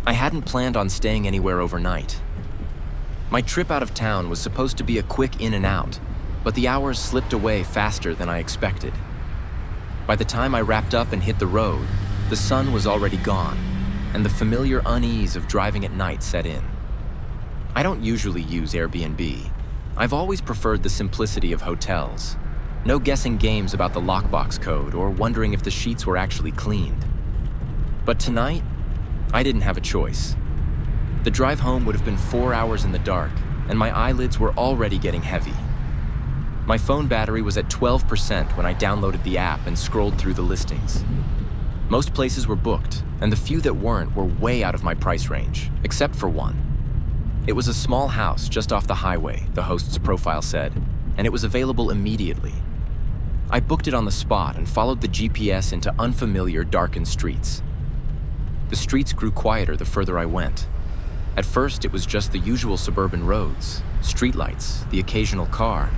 I hadn't planned on staying anywhere overnight. My trip out of town was supposed to be a quick in and out, but the hours slipped away faster than I expected. By the time I wrapped up and hit the road, the sun was already gone, and the familiar unease of driving at night set in. I don't usually use Airbnb. I've always preferred the simplicity of hotels. No guessing games about the lockbox code or wondering if the sheets were actually cleaned. But tonight, I didn't have a choice. The drive home would have been 4 hours in the dark, and my eyelids were already getting heavy. My phone battery was at 12% when I downloaded the app and scrolled through the listings. Most places were booked, and the few that weren't were way out of my price range, except for one. It was a small house just off the highway, the host's profile said, and it was available immediately. I booked it on the spot and followed the GPS into unfamiliar, darkened streets. The streets grew quieter the further I went. At first, it was just the usual suburban roads, streetlights, the occasional car.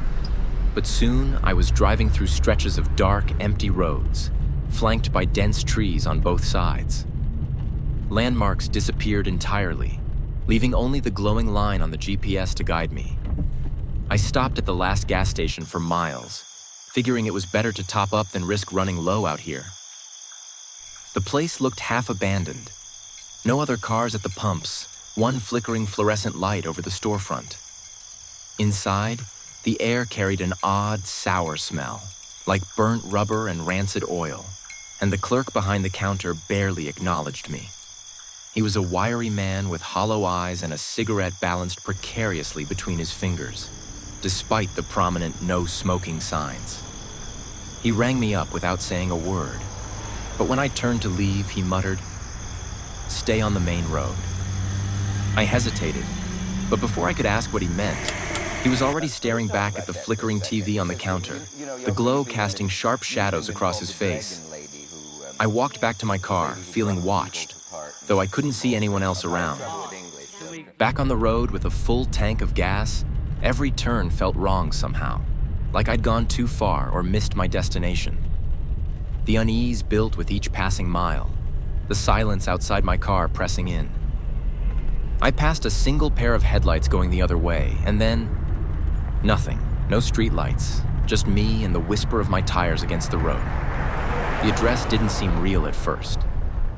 But soon, I was driving through stretches of dark, empty roads, flanked by dense trees on both sides. Landmarks disappeared entirely, leaving only the glowing line on the GPS to guide me. I stopped at the last gas station for miles, figuring it was better to top up than risk running low out here. The place looked half abandoned. No other cars at the pumps, one flickering fluorescent light over the storefront. Inside, the air carried an odd, sour smell, like burnt rubber and rancid oil, and the clerk behind the counter barely acknowledged me. He was a wiry man with hollow eyes and a cigarette balanced precariously between his fingers, despite the prominent no smoking signs. He rang me up without saying a word, but when I turned to leave, he muttered, "Stay on the main road." I hesitated, but before I could ask what he meant, he was already staring back at the flickering TV on the counter, the glow casting sharp shadows across his face. I walked back to my car, feeling watched, though I couldn't see anyone else around. Back on the road with a full tank of gas, every turn felt wrong somehow, like I'd gone too far or missed my destination. The unease built with each passing mile, the silence outside my car pressing in. I passed a single pair of headlights going the other way, and then nothing, no streetlights, just me and the whisper of my tires against the road. The address didn't seem real at first.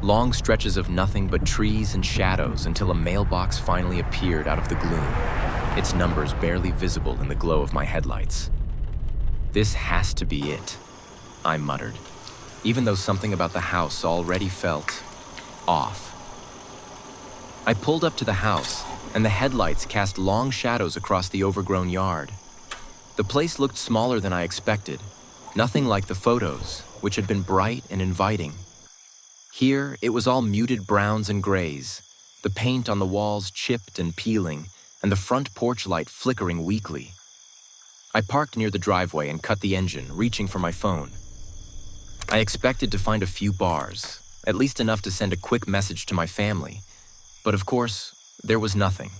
Long stretches of nothing but trees and shadows until a mailbox finally appeared out of the gloom, its numbers barely visible in the glow of my headlights. "This has to be it," I muttered, even though something about the house already felt off. I pulled up to the house, and the headlights cast long shadows across the overgrown yard. The place looked smaller than I expected, nothing like the photos, which had been bright and inviting. Here, it was all muted browns and grays, the paint on the walls chipped and peeling, and the front porch light flickering weakly. I parked near the driveway and cut the engine, reaching for my phone. I expected to find a few bars, at least enough to send a quick message to my family, but of course, there was nothing.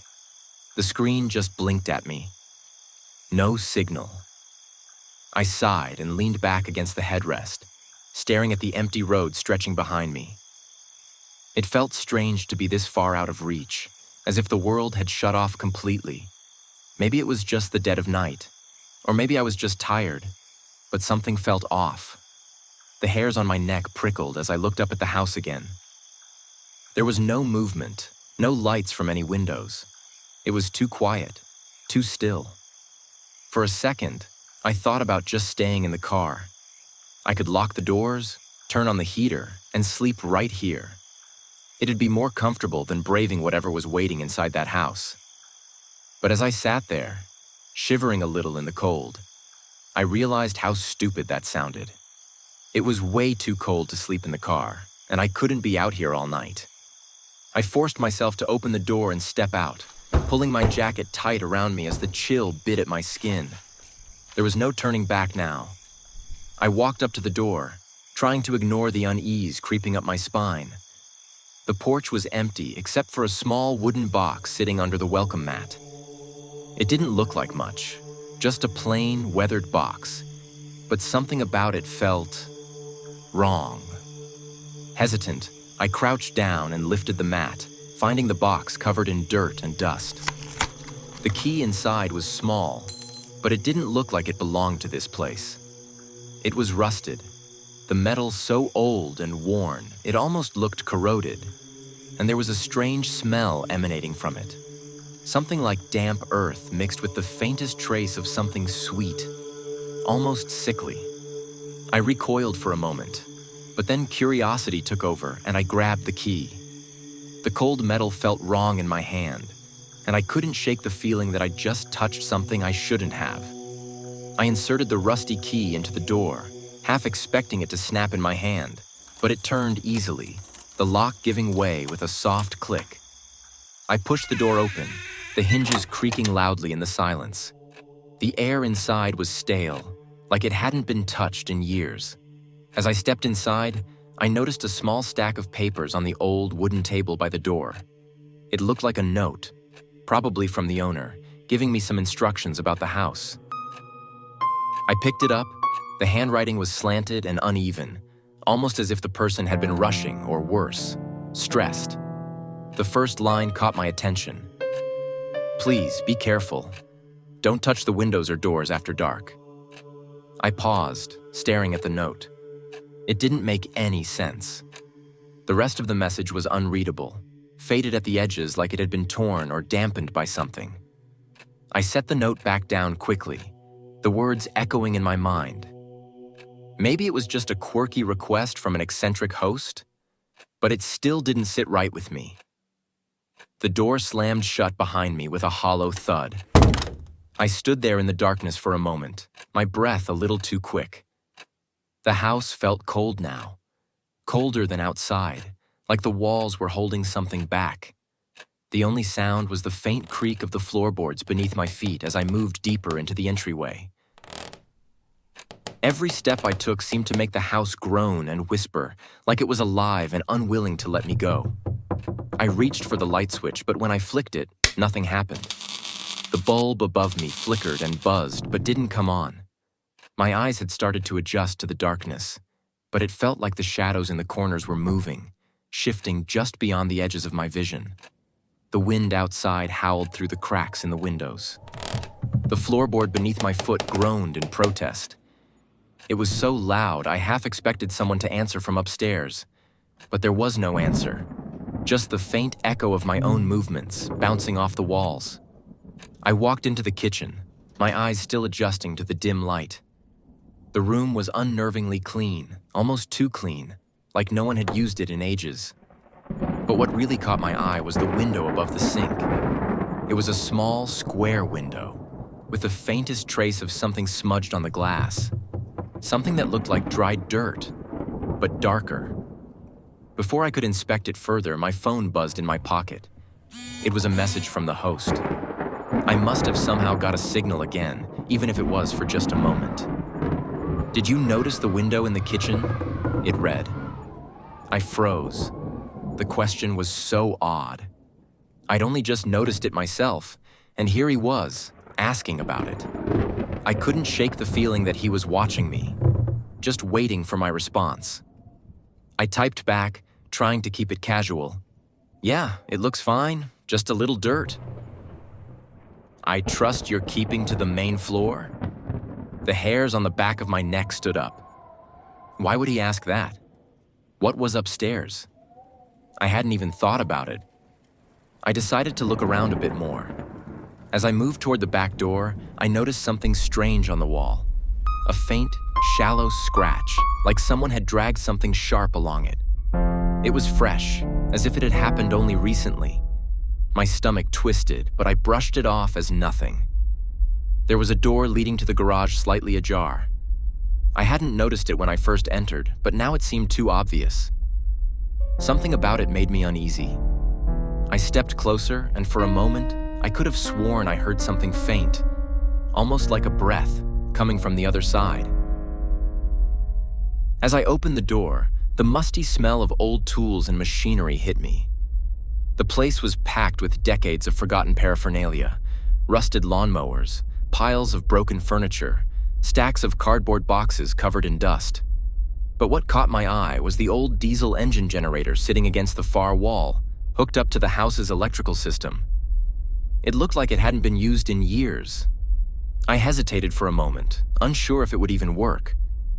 The screen just blinked at me. No signal. I sighed and leaned back against the headrest, staring at the empty road stretching behind me. It felt strange to be this far out of reach, as if the world had shut off completely. Maybe it was just the dead of night, or maybe I was just tired, but something felt off. The hairs on my neck prickled as I looked up at the house again. There was no movement, no lights from any windows. It was too quiet, too still. For a second, I thought about just staying in the car. I could lock the doors, turn on the heater, and sleep right here. It'd be more comfortable than braving whatever was waiting inside that house. But as I sat there, shivering a little in the cold, I realized how stupid that sounded. It was way too cold to sleep in the car, and I couldn't be out here all night. I forced myself to open the door and step out, pulling my jacket tight around me as the chill bit at my skin. There was no turning back now. I walked up to the door, trying to ignore the unease creeping up my spine. The porch was empty except for a small wooden box sitting under the welcome mat. It didn't look like much, just a plain, weathered box, but something about it felt wrong. Hesitant, I crouched down and lifted the mat, finding the box covered in dirt and dust. The key inside was small, but it didn't look like it belonged to this place. It was rusted, the metal so old and worn it almost looked corroded, and there was a strange smell emanating from it. Something like damp earth mixed with the faintest trace of something sweet, almost sickly. I recoiled for a moment, but then curiosity took over and I grabbed the key. The cold metal felt wrong in my hand, and I couldn't shake the feeling that I'd just touched something I shouldn't have. I inserted the rusty key into the door, half expecting it to snap in my hand, but it turned easily, the lock giving way with a soft click. I pushed the door open, the hinges creaking loudly in the silence. The air inside was stale, like it hadn't been touched in years. As I stepped inside, I noticed a small stack of papers on the old wooden table by the door. It looked like a note, probably from the owner, giving me some instructions about the house. I picked it up. The handwriting was slanted and uneven, almost as if the person had been rushing or worse, stressed. The first line caught my attention. "Please, be careful. Don't touch the windows or doors after dark." I paused, staring at the note. It didn't make any sense. The rest of the message was unreadable, faded at the edges like it had been torn or dampened by something. I set the note back down quickly, the words echoing in my mind. Maybe it was just a quirky request from an eccentric host, but it still didn't sit right with me. The door slammed shut behind me with a hollow thud. I stood there in the darkness for a moment, my breath a little too quick. The house felt cold now, colder than outside, like the walls were holding something back. The only sound was the faint creak of the floorboards beneath my feet as I moved deeper into the entryway. Every step I took seemed to make the house groan and whisper, like it was alive and unwilling to let me go. I reached for the light switch, but when I flicked it, nothing happened. The bulb above me flickered and buzzed, but didn't come on. My eyes had started to adjust to the darkness, but it felt like the shadows in the corners were moving, shifting just beyond the edges of my vision. The wind outside howled through the cracks in the windows. The floorboard beneath my foot groaned in protest. It was so loud I half expected someone to answer from upstairs, but there was no answer, just the faint echo of my own movements bouncing off the walls. I walked into the kitchen, my eyes still adjusting to the dim light. The room was unnervingly clean, almost too clean, like no one had used it in ages. But what really caught my eye was the window above the sink. It was a small, square window, with the faintest trace of something smudged on the glass. Something that looked like dried dirt, but darker. Before I could inspect it further, my phone buzzed in my pocket. It was a message from the host. I must have somehow got a signal again, even if it was for just a moment. "Did you notice the window in the kitchen?" It read. I froze. The question was so odd. I'd only just noticed it myself, and here he was, asking about it. I couldn't shake the feeling that he was watching me, just waiting for my response. I typed back, trying to keep it casual. "Yeah, it looks fine, just a little dirt." "I trust you're keeping to the main floor?" The hairs on the back of my neck stood up. Why would he ask that? What was upstairs? I hadn't even thought about it. I decided to look around a bit more. As I moved toward the back door, I noticed something strange on the wall. A faint, shallow scratch, like someone had dragged something sharp along it. It was fresh, as if it had happened only recently. My stomach twisted, but I brushed it off as nothing. There was a door leading to the garage slightly ajar. I hadn't noticed it when I first entered, but now it seemed too obvious. Something about it made me uneasy. I stepped closer, and for a moment, I could have sworn I heard something faint, almost like a breath, coming from the other side. As I opened the door, the musty smell of old tools and machinery hit me. The place was packed with decades of forgotten paraphernalia, rusted lawnmowers, piles of broken furniture, stacks of cardboard boxes covered in dust. But what caught my eye was the old diesel engine generator sitting against the far wall, hooked up to the house's electrical system. It looked like it hadn't been used in years. I hesitated for a moment, unsure if it would even work,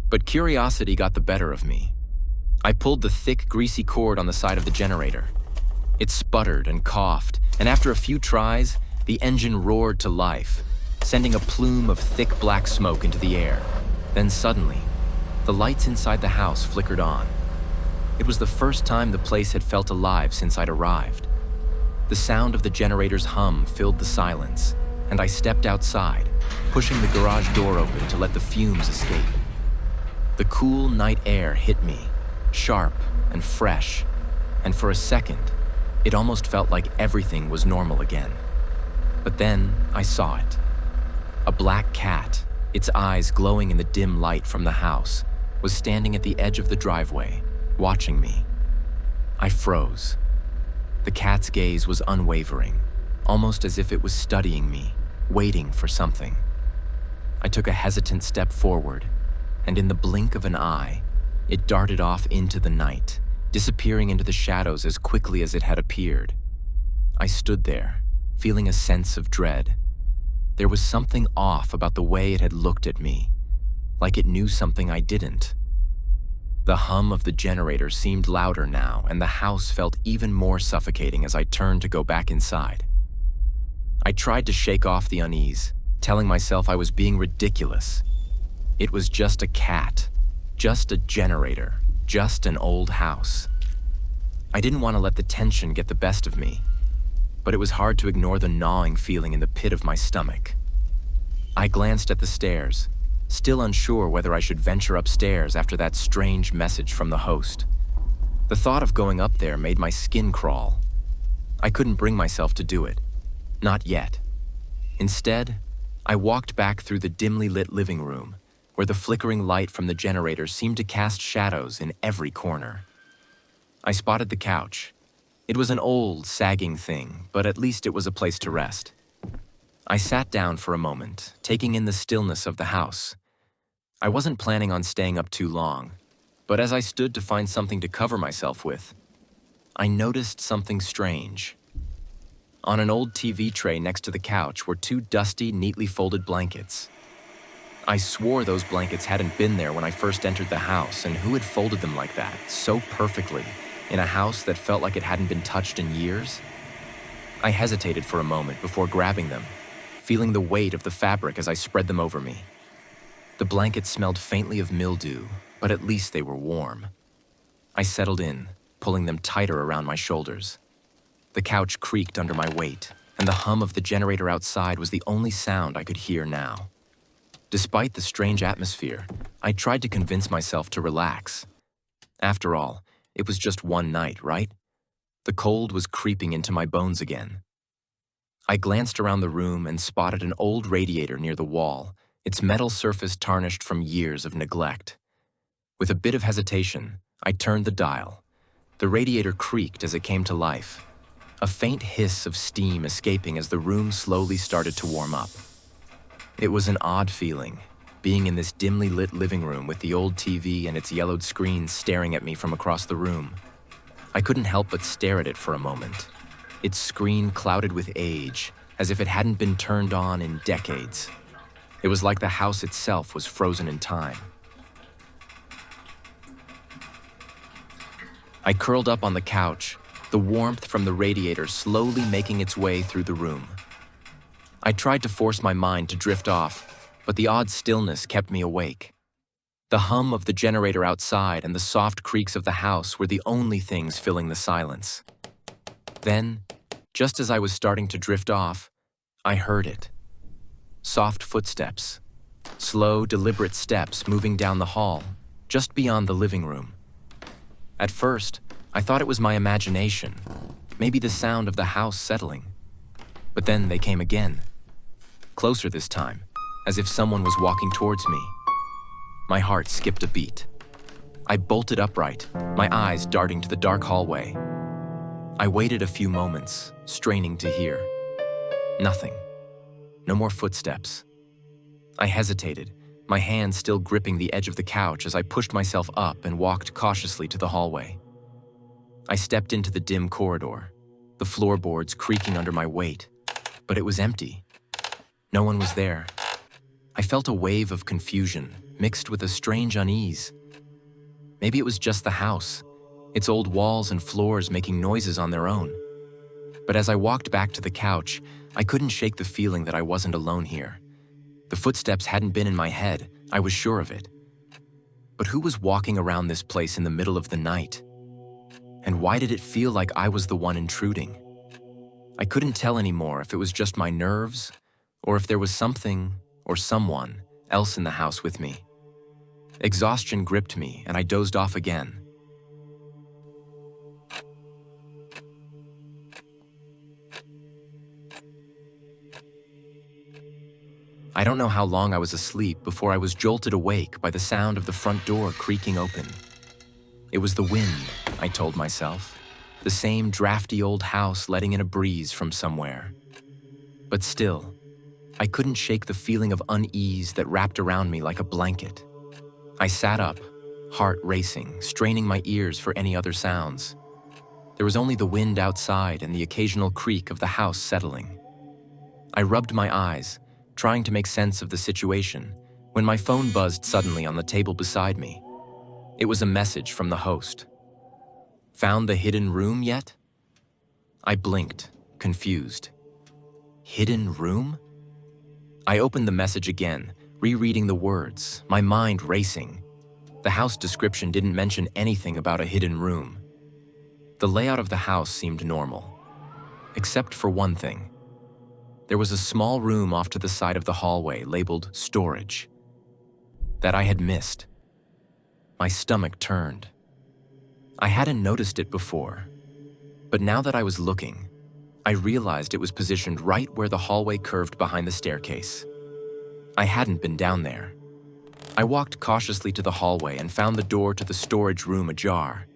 but curiosity got the better of me. I pulled the thick, greasy cord on the side of the generator. It sputtered and coughed, and after a few tries, the engine roared to life, sending a plume of thick black smoke into the air. Then suddenly, the lights inside the house flickered on. It was the first time the place had felt alive since I'd arrived. The sound of the generator's hum filled the silence, and I stepped outside, pushing the garage door open to let the fumes escape. The cool night air hit me, sharp and fresh, and for a second, it almost felt like everything was normal again. But then I saw it. A black cat, its eyes glowing in the dim light from the house, was standing at the edge of the driveway, watching me. I froze. The cat's gaze was unwavering, almost as if it was studying me, waiting for something. I took a hesitant step forward, and in the blink of an eye, it darted off into the night, disappearing into the shadows as quickly as it had appeared. I stood there, feeling a sense of dread. There was something off about the way it had looked at me, like it knew something I didn't. The hum of the generator seemed louder now, and the house felt even more suffocating as I turned to go back inside. I tried to shake off the unease, telling myself I was being ridiculous. It was just a cat, just a generator, just an old house. I didn't want to let the tension get the best of me, but it was hard to ignore the gnawing feeling in the pit of my stomach. I glanced at the stairs, still unsure whether I should venture upstairs after that strange message from the host. The thought of going up there made my skin crawl. I couldn't bring myself to do it. Not yet. Instead, I walked back through the dimly lit living room, where the flickering light from the generator seemed to cast shadows in every corner. I spotted the couch. It was an old, sagging thing, but at least it was a place to rest. I sat down for a moment, taking in the stillness of the house. I wasn't planning on staying up too long, but as I stood to find something to cover myself with, I noticed something strange. On an old TV tray next to the couch were two dusty, neatly folded blankets. I swore those blankets hadn't been there when I first entered the house, and who had folded them like that, so perfectly, in a house that felt like it hadn't been touched in years? I hesitated for a moment before grabbing them, feeling the weight of the fabric as I spread them over me. The blankets smelled faintly of mildew, but at least they were warm. I settled in, pulling them tighter around my shoulders. The couch creaked under my weight, and the hum of the generator outside was the only sound I could hear now. Despite the strange atmosphere, I tried to convince myself to relax. After all, it was just one night, right? The cold was creeping into my bones again. I glanced around the room and spotted an old radiator near the wall, its metal surface tarnished from years of neglect. With a bit of hesitation, I turned the dial. The radiator creaked as it came to life, a faint hiss of steam escaping as the room slowly started to warm up. It was an odd feeling, being in this dimly lit living room with the old TV and its yellowed screen staring at me from across the room. I couldn't help but stare at it for a moment, its screen clouded with age, as if it hadn't been turned on in decades. It was like the house itself was frozen in time. I curled up on the couch, the warmth from the radiator slowly making its way through the room. I tried to force my mind to drift off, but the odd stillness kept me awake. The hum of the generator outside and the soft creaks of the house were the only things filling the silence. Then, just as I was starting to drift off, I heard it. Soft footsteps. Slow, deliberate steps moving down the hall, just beyond the living room. At first, I thought it was my imagination, maybe the sound of the house settling. But then they came again. Closer this time, as if someone was walking towards me. My heart skipped a beat. I bolted upright, my eyes darting to the dark hallway. I waited a few moments, straining to hear. Nothing. No more footsteps. I hesitated, my hand still gripping the edge of the couch as I pushed myself up and walked cautiously to the hallway. I stepped into the dim corridor. the floorboards creaking under my weight, but it was empty. No one was there. I felt a wave of confusion mixed with a strange unease. Maybe it was just the house, its old walls and floors making noises on their own. But as I walked back to the couch, I couldn't shake the feeling that I wasn't alone here. The footsteps hadn't been in my head, I was sure of it. But who was walking around this place in the middle of the night? And why did it feel like I was the one intruding? I couldn't tell anymore if it was just my nerves, or if there was something or someone else in the house with me. Exhaustion gripped me, and I dozed off again. I don't know how long I was asleep before I was jolted awake by the sound of the front door creaking open. It was the wind, I told myself, the same drafty old house letting in a breeze from somewhere. But still, I couldn't shake the feeling of unease that wrapped around me like a blanket. I sat up, heart racing, straining my ears for any other sounds. There was only the wind outside and the occasional creak of the house settling. I rubbed my eyes, trying to make sense of the situation, when my phone buzzed suddenly on the table beside me. It was a message from the host. "Found the hidden room yet?" I blinked, confused. Hidden room? I opened the message again, rereading the words, my mind racing. The house description didn't mention anything about a hidden room. The layout of the house seemed normal, except for one thing. There was a small room off to the side of the hallway labeled storage that I had missed. My stomach turned. I hadn't noticed it before, but now that I was looking, I realized it was positioned right where the hallway curved behind the staircase. I hadn't been down there. I walked cautiously to the hallway and found the door to the storage room ajar.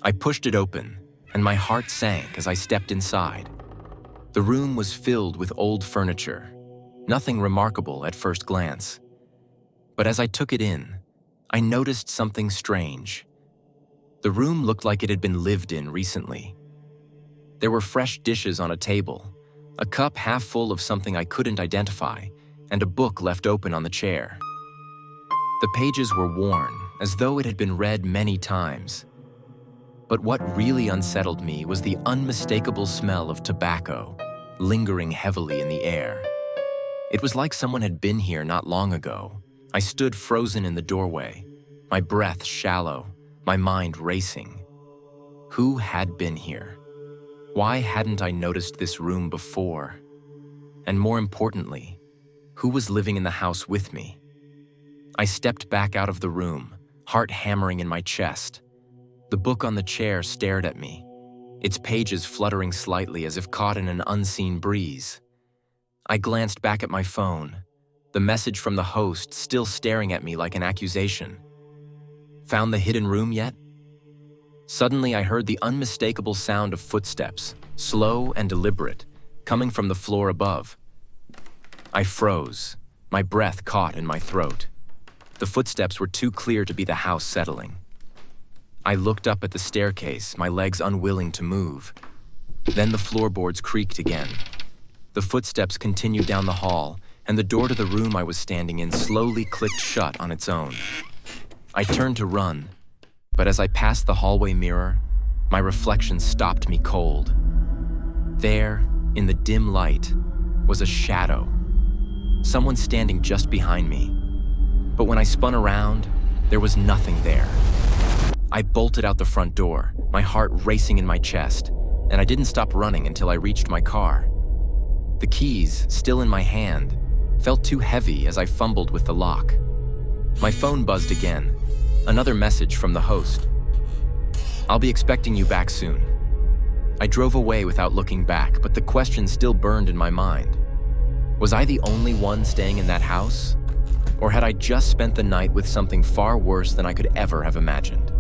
I pushed it open, and my heart sank as I stepped inside. The room was filled with old furniture, nothing remarkable at first glance. But as I took it in, I noticed something strange. The room looked like it had been lived in recently. There were fresh dishes on a table, a cup half full of something I couldn't identify, and a book left open on the chair. The pages were worn, as though it had been read many times. But what really unsettled me was the unmistakable smell of tobacco, lingering heavily in the air. It was like someone had been here not long ago. I stood frozen in the doorway, my breath shallow, my mind racing. Who had been here? Why hadn't I noticed this room before? And more importantly, who was living in the house with me? I stepped back out of the room, heart hammering in my chest. The book on the chair stared at me, its pages fluttering slightly as if caught in an unseen breeze. I glanced back at my phone, the message from the host still staring at me like an accusation. Found the hidden room yet? Suddenly I heard the unmistakable sound of footsteps, slow and deliberate, coming from the floor above. I froze, my breath caught in my throat. The footsteps were too clear to be the house settling. I looked up at the staircase, my legs unwilling to move. Then the floorboards creaked again. The footsteps continued down the hall, and the door to the room I was standing in slowly clicked shut on its own. I turned to run, but as I passed the hallway mirror, my reflection stopped me cold. There, in the dim light, was a shadow. Someone standing just behind me. But when I spun around, there was nothing there. I bolted out the front door, my heart racing in my chest, and I didn't stop running until I reached my car. The keys, still in my hand, felt too heavy as I fumbled with the lock. My phone buzzed again, another message from the host. "I'll be expecting you back soon." I drove away without looking back, but the question still burned in my mind. Was I the only one staying in that house? Or had I just spent the night with something far worse than I could ever have imagined?